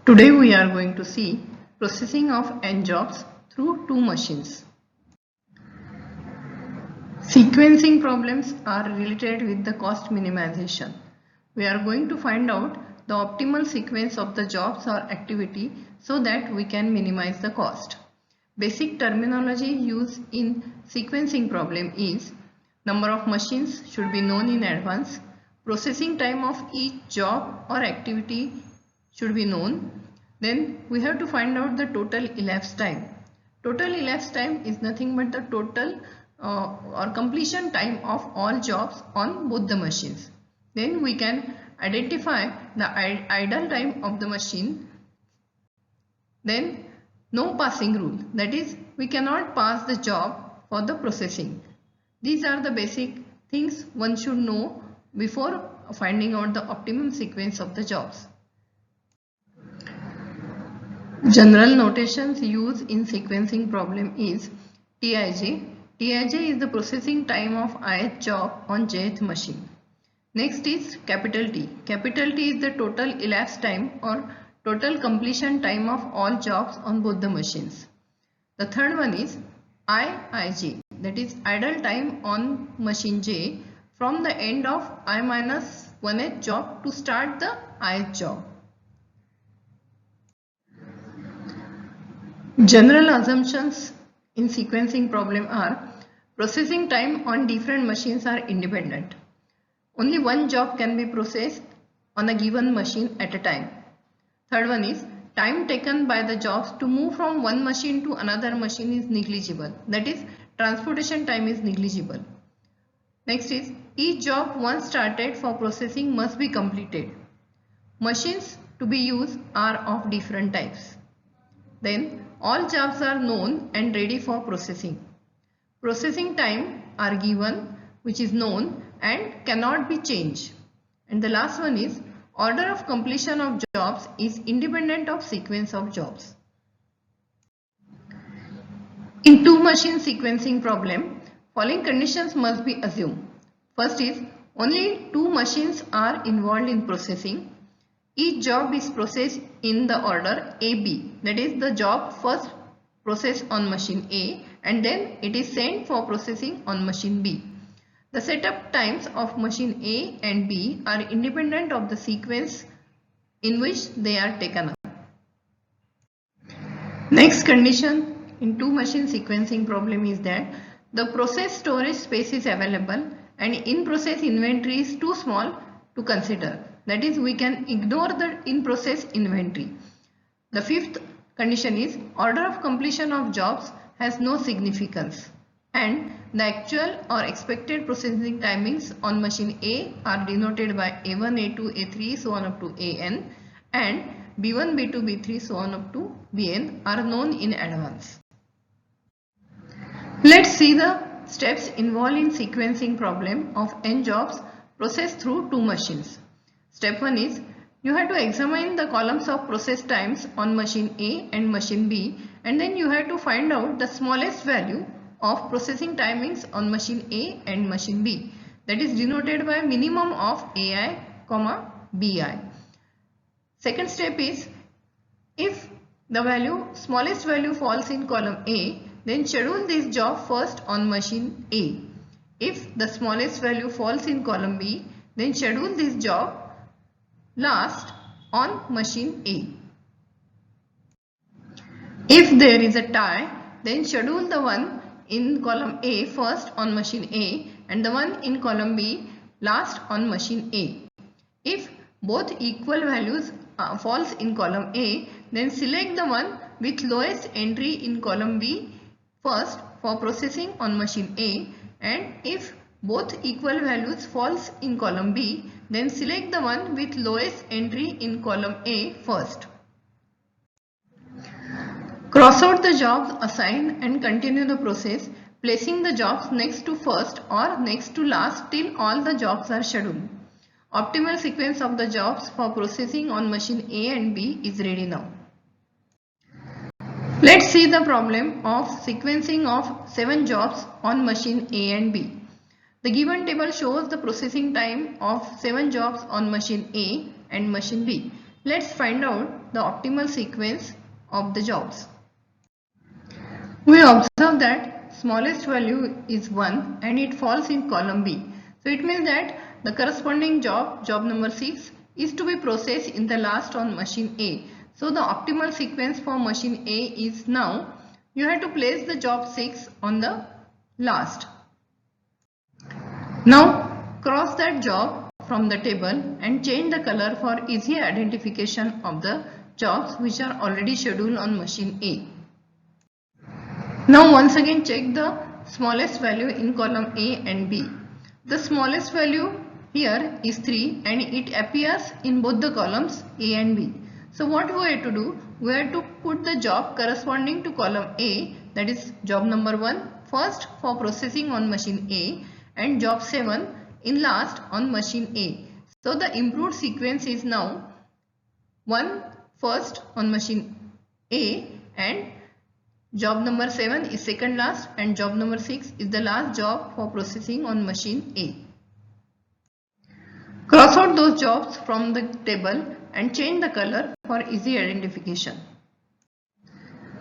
Today we are going to see processing of n jobs through two machines. Sequencing problems are related with the cost minimization. We are going to find out the optimal sequence of the jobs or activity so that we can minimize the cost. Basic terminology used in sequencing problem is number of machines should be known in advance, processing time of each job or activity should be known. Then we have to find out the total elapsed time. Total elapsed time is nothing but the total or completion time of all jobs on both the machines. Then we can identify the idle time of the machine. Then no passing rule, that is we cannot pass the job for the processing. These are the basic things one should know before finding out the optimum sequence of the jobs. General notations used in sequencing problem is Tij. Tij is the processing time of ith job on jth machine. Next is capital T. Capital T is the total elapsed time or total completion time of all jobs on both the machines. The third one is Ij, that is idle time on machine J from the end of I minus 1th job to start the ith job. General assumptions in sequencing problem are processing time on different machines are independent. Only one job can be processed on a given machine at a time. Third one is time taken by the jobs to move from one machine to another machine is negligible. That is, transportation time is negligible. Next is each job once started for processing must be completed. Machines to be used are of different types. Then all jobs are known and ready for processing. Processing time are given, which is known and cannot be changed. And the last one is order of completion of jobs is independent of sequence of jobs. In two machine sequencing problem, following conditions must be assumed. First is only two machines are involved in processing. Each job is processed in the order AB, that is the job first processed on machine A and then it is sent for processing on machine B. The setup times of machine A and B are independent of the sequence in which they are taken up. Next condition in two machine sequencing problem is that the process storage space is available and in process inventory is too small to consider. That is, we can ignore the in-process inventory. The fifth condition is order of completion of jobs has no significance and the actual or expected processing timings on machine A are denoted by A1, A2, A3 so on up to AN and B1, B2, B3 so on up to Bn are known in advance. Let's see the steps involved in sequencing problem of n jobs processed through two machines. Step 1 is you have to examine the columns of process times on machine A and machine B and then you have to find out the smallest value of processing timings on machine A and machine B, that is denoted by minimum of AI, BI. Second step is if the smallest value falls in column A, then schedule this job first on machine A. If the smallest value falls in column B, then schedule this job last on machine A. If there is a tie, then schedule the one in column A first on machine A and the one in column B last on machine A. If both equal values falls in column A, then select the one with lowest entry in column B first for processing on machine A, and if both equal values falls in column B, then select the one with lowest entry in column A first. Cross out the jobs assigned and continue the process, placing the jobs next to first or next to last till all the jobs are scheduled. Optimal sequence of the jobs for processing on machine A and B is ready now. Let's see the problem of sequencing of 7 jobs on machine A and B. The given table shows the processing time of 7 jobs on machine A and machine B. Let's find out the optimal sequence of the jobs. We observe that smallest value is 1 and it falls in column B. So it means that the corresponding job number 6, is to be processed in the last on machine A. So the optimal sequence for machine A is now you have to place the job 6 on the last. Now cross that job from the table and change the color for easy identification of the jobs which are already scheduled on machine A. Now once again check the smallest value in column A and B. The smallest value here is 3 and it appears in both the columns A and B. So what we have to do? We have to put the job corresponding to column A, that is job number 1 first for processing on machine A and job 7 in last on machine A. So the improved sequence is now 1 first on machine A and job number 7 is second last and job number 6 is the last job for processing on machine A. Cross out those jobs from the table and change the color for easy identification.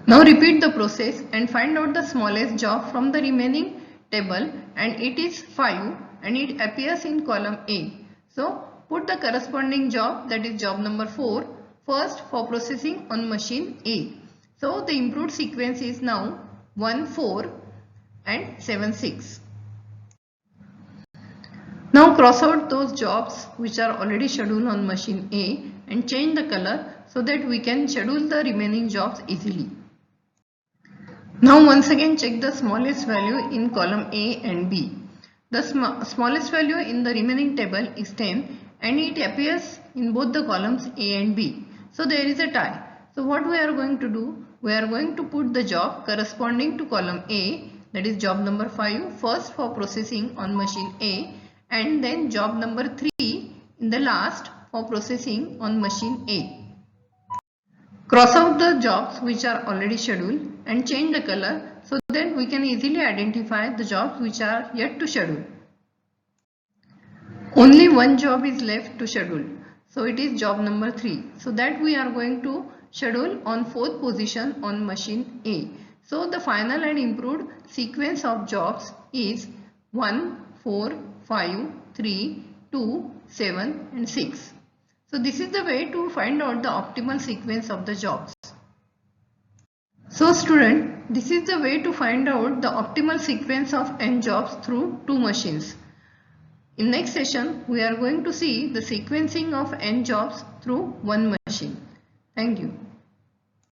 Now repeat the process and find out the smallest job from the remaining table and it is 5 and it appears in column A. So put the corresponding job, that is job number 4, first for processing on machine A. So the improved sequence is now 1 4 and 7 6. Now cross out those jobs which are already scheduled on machine A and change the color so that we can schedule the remaining jobs easily. Now once again check the smallest value in column A and B. The smallest value in the remaining table is 10 and it appears in both the columns A and B. So there is a tie. So what we are going to do? We are going to put the job corresponding to column A, that is job number 5 first for processing on machine A and then job number 3 in the last for processing on machine A. Cross out the jobs which are already scheduled and change the color so that we can easily identify the jobs which are yet to schedule. Only one job is left to schedule. So it is job number 3. So that we are going to schedule on 4th position on machine A. So the final and improved sequence of jobs is 1, 4, 5, 3, 2, 7 and 6. So this is the way to find out the optimal sequence of the jobs. So student, this is the way to find out the optimal sequence of n jobs through 2 machines. In next session, we are going to see the sequencing of n jobs through 1 machine. Thank you.